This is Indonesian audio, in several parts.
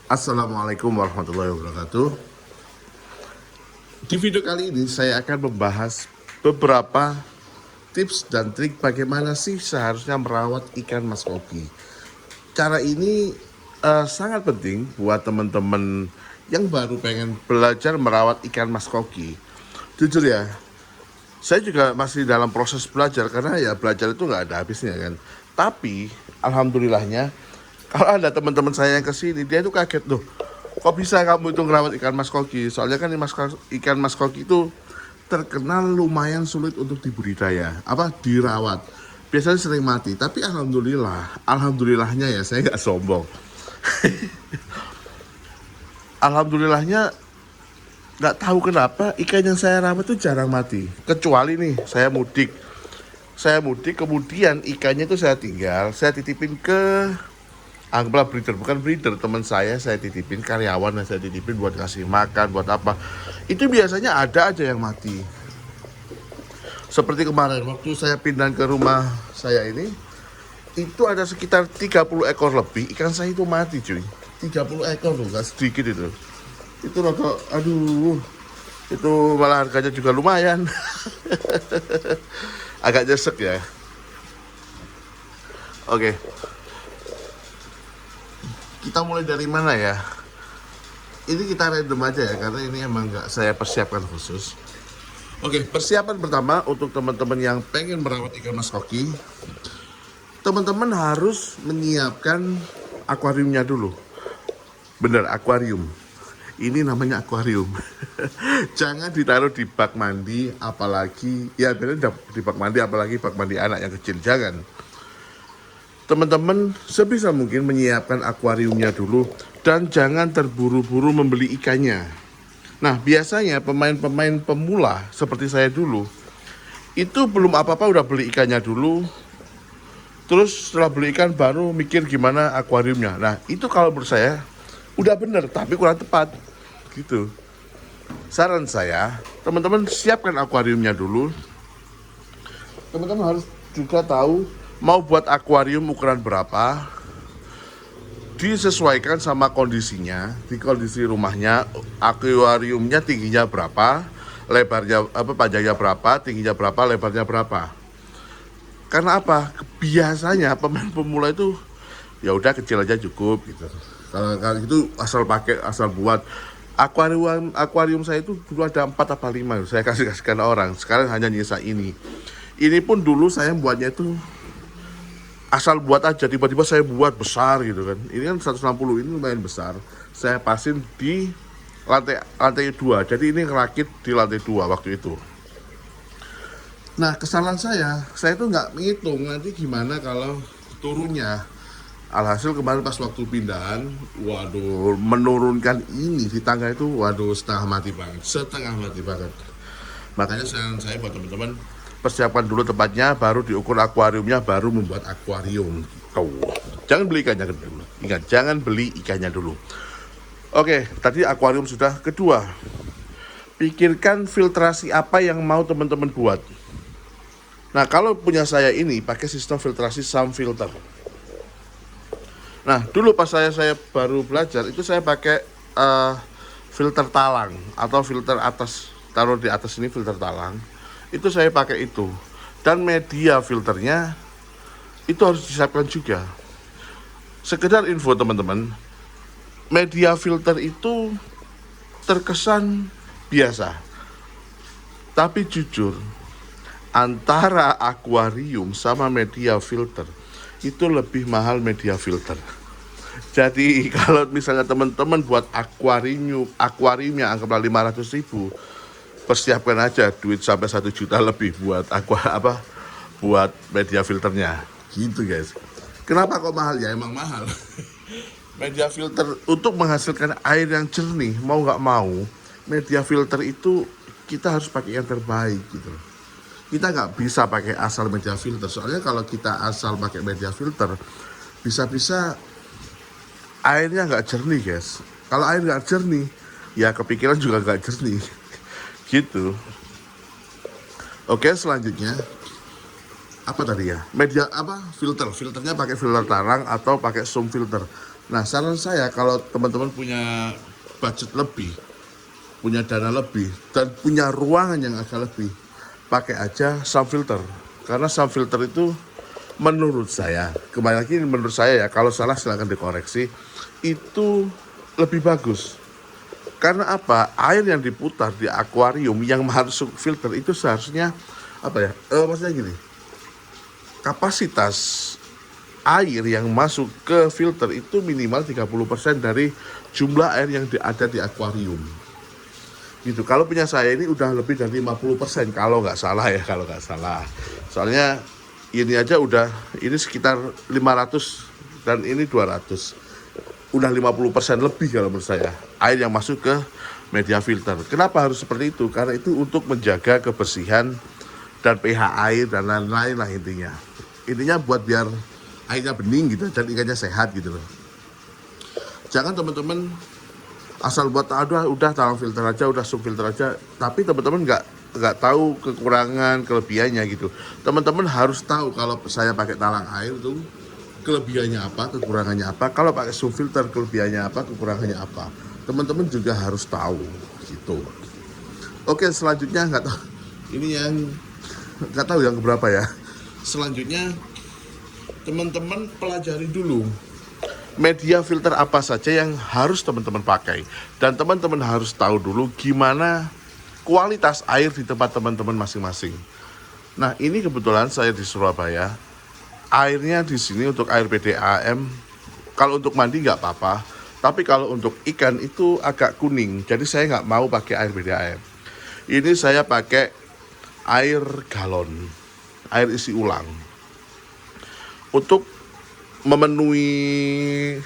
Assalamualaikum warahmatullahi wabarakatuh. Di video kali ini saya akan membahas beberapa tips dan trik bagaimana sih seharusnya merawat ikan mas koki. Cara ini sangat penting buat teman-teman yang baru pengen belajar merawat ikan mas koki. Jujur ya, saya juga masih dalam proses belajar karena ya belajar itu nggak ada habisnya kan. Tapi alhamdulillahnya kalau ada teman-teman saya yang kesini dia tuh kaget loh. Kok bisa kamu itu ngerawat ikan mas koki? Soalnya kan ikan mas koki itu terkenal lumayan sulit untuk dibudidaya, dirawat. Biasanya sering mati. Tapi alhamdulillahnya ya saya nggak sombong. Alhamdulillahnya nggak tahu kenapa ikan yang saya rawat itu jarang mati. Kecuali nih saya mudik kemudian ikannya itu saya titipin ke anggaplah breeder, bukan breeder, teman saya titipin, karyawan yang saya titipin buat kasih makan, buat apa. Itu biasanya ada aja yang mati. Seperti kemarin waktu saya pindah ke rumah saya ini, itu ada sekitar 30 ekor lebih ikan saya itu mati cuy. 30 ekor loh, gak sedikit itu. Itu rata, aduh, itu malah harganya juga lumayan. Agak nyesek ya. Oke, kita mulai dari mana ya? Ini kita random aja ya, karena ini emang nggak saya persiapkan khusus. Oke, persiapan pertama untuk teman-teman yang pengen merawat ikan mas koki, teman-teman harus menyiapkan akuariumnya dulu. Bener, akuarium. Ini namanya akuarium. Jangan ditaruh di bak mandi, apalagi ya bener di bak mandi, apalagi bak mandi anak yang kecil, jangan. Teman-teman sebisa mungkin menyiapkan akuariumnya dulu dan jangan terburu-buru membeli ikannya. Nah, biasanya pemain-pemain pemula seperti saya dulu itu belum apa-apa udah beli ikannya dulu. Terus setelah beli ikan baru mikir gimana akuariumnya. Nah, itu kalau menurut saya udah bener tapi kurang tepat gitu. Saran saya, teman-teman siapkan akuariumnya dulu. Teman-teman harus juga tahu mau buat akuarium ukuran berapa, disesuaikan sama kondisinya. Di kondisi rumahnya, akuariumnya tingginya berapa, lebarnya panjangnya berapa, tingginya berapa, lebarnya berapa. Karena apa? Biasanya pemain pemula itu ya udah kecil aja cukup gitu. Kalau itu asal buat akuarium saya itu dulu ada 4 apa 5, saya kasihkan orang. Sekarang hanya nyisa ini. Ini pun dulu saya buatnya itu asal buat aja, tiba-tiba saya buat besar gitu kan. Ini kan 160, ini lumayan besar. Saya pasin di lantai 2. Jadi ini ngerakit di lantai 2 waktu itu. Nah, kesalahan saya tuh nggak menghitung nanti gimana kalau turunnya. Alhasil kemarin pas waktu pindahan, waduh, menurunkan ini di tangga itu, waduh, setengah mati banget. Makanya saya buat teman-teman persiapkan dulu tempatnya, baru diukur akuariumnya, baru membuat akuarium. Jangan beli ikannya dulu. Ingat, jangan beli ikannya dulu. Oke, tadi akuarium sudah. Kedua, pikirkan filtrasi apa yang mau teman-teman buat. Nah, kalau punya saya ini pakai sistem filtrasi SAM filter. Nah, dulu pas saya baru belajar itu saya pakai filter talang atau filter atas, taruh di atas ini filter talang. Itu saya pakai itu. Dan media filternya itu harus disiapkan juga. Sekedar info teman-teman, media filter itu terkesan biasa. Tapi jujur, antara akuarium sama media filter itu lebih mahal media filter. Jadi kalau misalnya teman-teman buat akuariumnya anggaplah 500.000, persiapkan aja duit sampai 1 juta lebih buat buat media filternya. Gitu guys. Kenapa kok mahal? Ya emang mahal. Media filter untuk menghasilkan air yang jernih, mau nggak mau, media filter itu kita harus pakai yang terbaik gitu. Kita nggak bisa pakai asal media filter. Soalnya kalau kita asal pakai media filter, bisa-bisa airnya nggak jernih guys. Kalau air nggak jernih, ya kepikiran juga nggak jernih. Gitu. Oke, selanjutnya apa tadi ya? Filternya pakai filter tarang atau pakai zoom filter. Nah, saran saya kalau teman-teman punya budget lebih, punya dana lebih, dan punya ruangan yang agak lebih, pakai aja sound filter. Karena sound filter itu menurut saya, kembali lagi menurut saya ya, kalau salah silahkan dikoreksi, itu lebih bagus. Karena apa? Air yang diputar di akuarium yang masuk filter itu seharusnya apa ya? Maksudnya gini, kapasitas air yang masuk ke filter itu minimal 30% dari jumlah air yang ada di akuarium. Gitu. Kalau punya saya ini udah lebih dari 50% kalau nggak salah ya, kalau nggak salah. Soalnya ini aja udah, ini sekitar 500 dan ini 200. Udah 50% lebih kalau menurut saya air yang masuk ke media filter. Kenapa harus seperti itu? Karena itu untuk menjaga kebersihan dan pH air dan lain-lain lah intinya. Intinya buat biar airnya bening gitu dan ikannya sehat gitu loh. Jangan teman-teman asal buat aduh udah talang filter aja, udah sub filter aja, tapi teman-teman nggak tahu kekurangan kelebihannya gitu. Teman-teman harus tahu kalau saya pakai talang air tuh kelebihannya apa, kekurangannya apa. Kalau pakai sub filter kelebihannya apa, kekurangannya apa. Teman-teman juga harus tahu gitu. Oke, selanjutnya nggak tahu ini yang nggak tahu yang keberapa ya. Selanjutnya teman-teman pelajari dulu media filter apa saja yang harus teman-teman pakai, dan teman-teman harus tahu dulu gimana kualitas air di tempat teman-teman masing-masing. Nah, ini kebetulan saya di Surabaya. Airnya di sini untuk air PDAM, kalau untuk mandi nggak apa-apa, tapi kalau untuk ikan itu agak kuning, jadi saya nggak mau pakai air PDAM. Ini saya pakai air galon, air isi ulang. Untuk memenuhi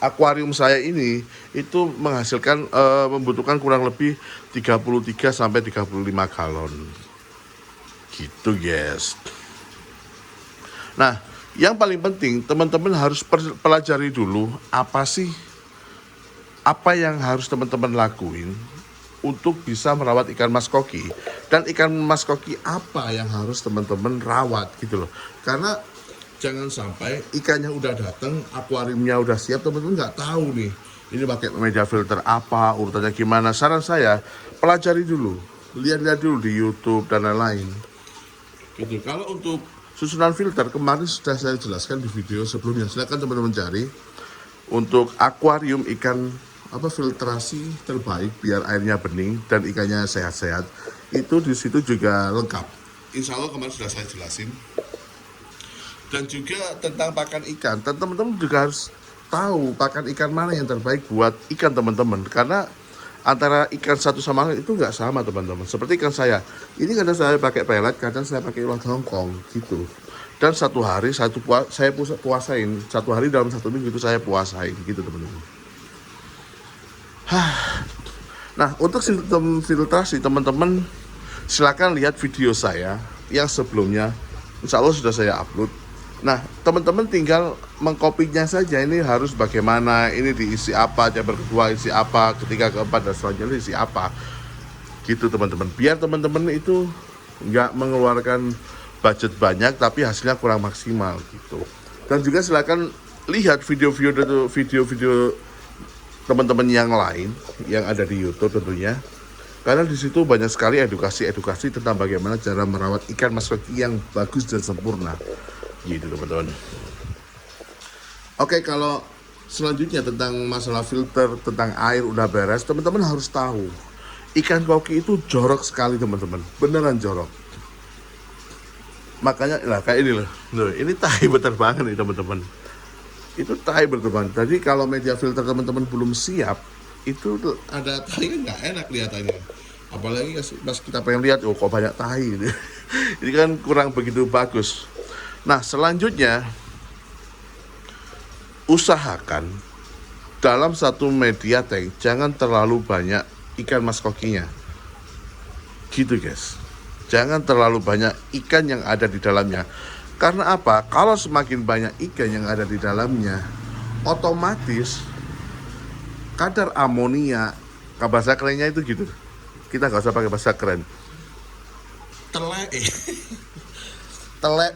akuarium saya ini itu menghasilkan membutuhkan kurang lebih 33 sampai 35 galon. Gitu, guys. Nah, yang paling penting teman-teman harus pelajari dulu apa yang harus teman-teman lakuin untuk bisa merawat ikan mas koki, dan ikan mas koki apa yang harus teman-teman rawat gitu loh. Karena jangan sampai ikannya udah datang, akuariumnya udah siap, teman-teman nggak tahu nih ini pakai media filter apa, urutannya gimana. Saran saya pelajari dulu, lihat-lihat dulu di YouTube dan lain-lain. Gitu. Kalau untuk susunan filter kemarin sudah saya jelaskan di video sebelumnya. Silakan teman-teman cari untuk akuarium ikan filtrasi terbaik biar airnya bening dan ikannya sehat-sehat. Itu di situ juga lengkap. Insya Allah kemarin sudah saya jelasin. Dan juga tentang pakan ikan, teman-teman juga harus tahu pakan ikan mana yang terbaik buat ikan teman-teman. Karena antara ikan satu sama lain itu nggak sama teman-teman. Seperti ikan saya, ini kadang saya pakai pelet, kadang saya pakai ulat Hongkong gitu. Dan satu hari saya puasain, satu hari dalam satu minggu itu saya puasain gitu teman-teman. Nah, untuk sistem filtrasi teman-teman silakan lihat video saya yang sebelumnya, insya Allah sudah saya upload. Nah, teman-teman tinggal mengkopinya saja. Ini harus bagaimana, ini diisi apa, chamber kedua isi apa, ketiga keempat dan selanjutnya isi apa. Gitu teman-teman. Biar teman-teman itu nggak mengeluarkan budget banyak tapi hasilnya kurang maksimal gitu. Dan juga silakan lihat video-video teman-teman yang lain yang ada di YouTube tentunya. Karena di situ banyak sekali edukasi tentang bagaimana cara merawat ikan mas koki yang bagus dan sempurna. Gitu teman-teman. Oke, kalau selanjutnya tentang masalah filter, tentang air udah beres, teman-teman harus tahu ikan koki itu jorok sekali teman-teman, beneran jorok. Makanya lah kayak ini loh, ini tahi berterbangan nih teman-teman. Itu tahi berterbangan. Jadi kalau media filter teman-teman belum siap, itu ada tahi kan nggak enak lihatannya. Apalagi pas kita pengen lihat, oh kok banyak tahi ini. Ini kan kurang begitu bagus. Nah, selanjutnya usahakan dalam satu media tank jangan terlalu banyak ikan mas kokinya. Gitu guys. Jangan terlalu banyak ikan yang ada di dalamnya. Karena apa? Kalau semakin banyak ikan yang ada di dalamnya, otomatis kadar amonia, bahasa kerennya itu gitu. Kita nggak usah pakai bahasa keren. Telek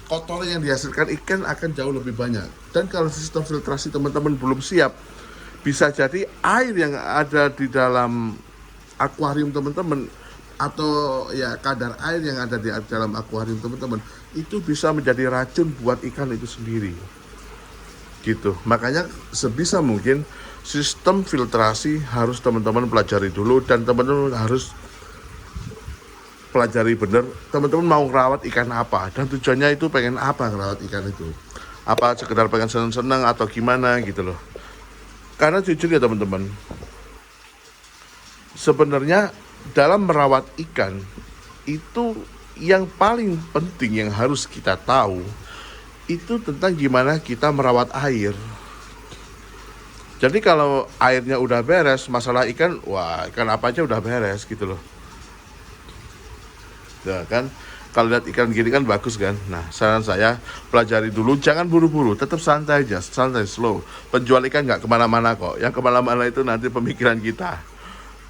kotoran yang dihasilkan ikan akan jauh lebih banyak. Dan kalau sistem filtrasi teman-teman belum siap, bisa jadi air yang ada di dalam akuarium teman-teman atau ya kadar air yang ada di dalam akuarium teman-teman itu bisa menjadi racun buat ikan itu sendiri. Gitu. Makanya sebisa mungkin sistem filtrasi harus teman-teman pelajari dulu, dan teman-teman harus pelajari bener teman-teman mau ngerawat ikan apa dan tujuannya itu pengen apa ngerawat ikan itu, apa sekedar pengen seneng-seneng atau gimana gitu loh. Karena jujur ya teman-teman, sebenarnya dalam merawat ikan itu yang paling penting yang harus kita tahu itu tentang gimana kita merawat air. Jadi kalau airnya udah beres, masalah ikan, wah ikan apa aja udah beres gitu loh. Ya kan, kalau lihat ikan gini kan bagus kan. Nah, saran saya pelajari dulu, jangan buru-buru, tetap santai aja, santai, slow. Penjual ikan nggak kemana-mana kok, yang kemana-mana itu nanti pemikiran kita.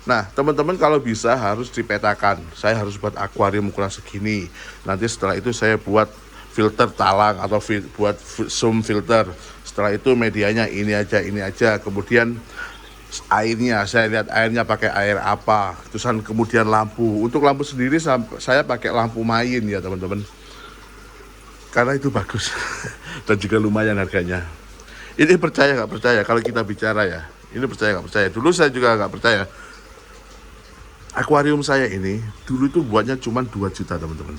Nah, teman-teman kalau bisa harus dipetakan, saya harus buat akuarium ukuran segini, nanti setelah itu saya buat filter talang atau buat zoom filter, setelah itu medianya ini aja, kemudian airnya, saya lihat airnya pakai air apa, terusan kemudian lampu. Untuk lampu sendiri saya pakai lampu main ya teman-teman, karena itu bagus dan juga lumayan harganya. Ini percaya nggak percaya kalau kita bicara ya, ini percaya nggak percaya. Dulu saya juga nggak percaya. Akuarium saya ini dulu itu buatnya cuma 2 juta teman-teman,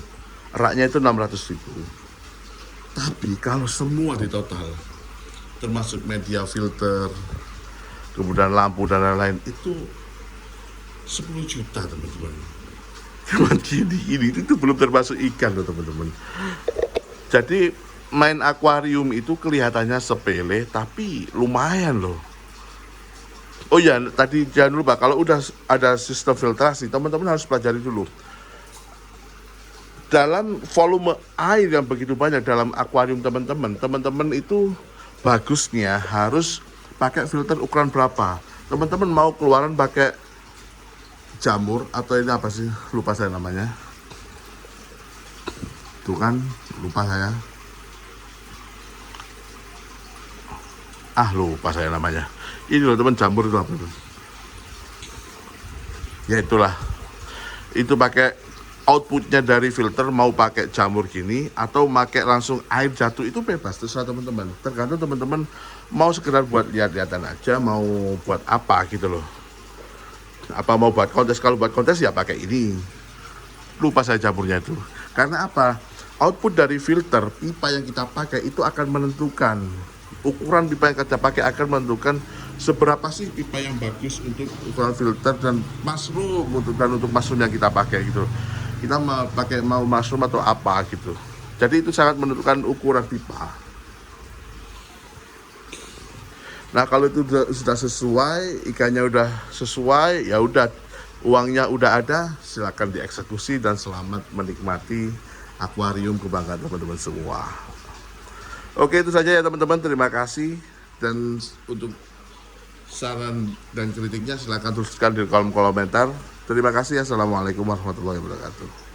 raknya itu 600.000. Tapi kalau semua di total termasuk media filter, kemudian lampu dan lain-lain, itu 10 juta teman-teman. Cuman ini itu belum termasuk ikan loh teman-teman. Jadi main akuarium itu kelihatannya sepele tapi lumayan loh. Oh ya, tadi jangan lupa kalau udah ada sistem filtrasi, teman-teman harus pelajari dulu. Dalam volume air yang begitu banyak dalam akuarium teman-teman itu bagusnya harus pakai filter ukuran berapa. Teman-teman mau keluaran pakai jamur atau ini apa sih, lupa saya namanya, tuh kan lupa saya, lupa saya namanya. Ini loh teman, jamur itu apa tuh ya, itulah itu pakai outputnya dari filter, mau pakai jamur gini atau pakai langsung air jatuh, itu bebas terserah teman-teman, tergantung teman-teman mau sekedar buat lihat-lihatan aja, mau buat apa gitu loh, apa mau buat kontes. Kalau buat kontes ya pakai ini, lupa saya jamurnya itu. Karena apa, output dari filter pipa yang kita pakai itu akan menentukan, ukuran pipa yang kita pakai akan menentukan seberapa sih pipa yang bagus untuk ukuran filter dan mushroom, untuk mushroom yang kita pakai gitu. Kita mau mushroom atau apa gitu. Jadi itu sangat menentukan ukuran pipa. Nah, kalau itu sudah sesuai, ikannya udah sesuai, ya udah, uangnya udah ada, silakan dieksekusi dan selamat menikmati akuarium kebanggaan teman-teman semua. Oke, itu saja ya teman-teman, terima kasih. Dan untuk saran dan kritiknya silakan tuliskan di kolom komentar. Terima kasih. Assalamualaikum warahmatullahi wabarakatuh.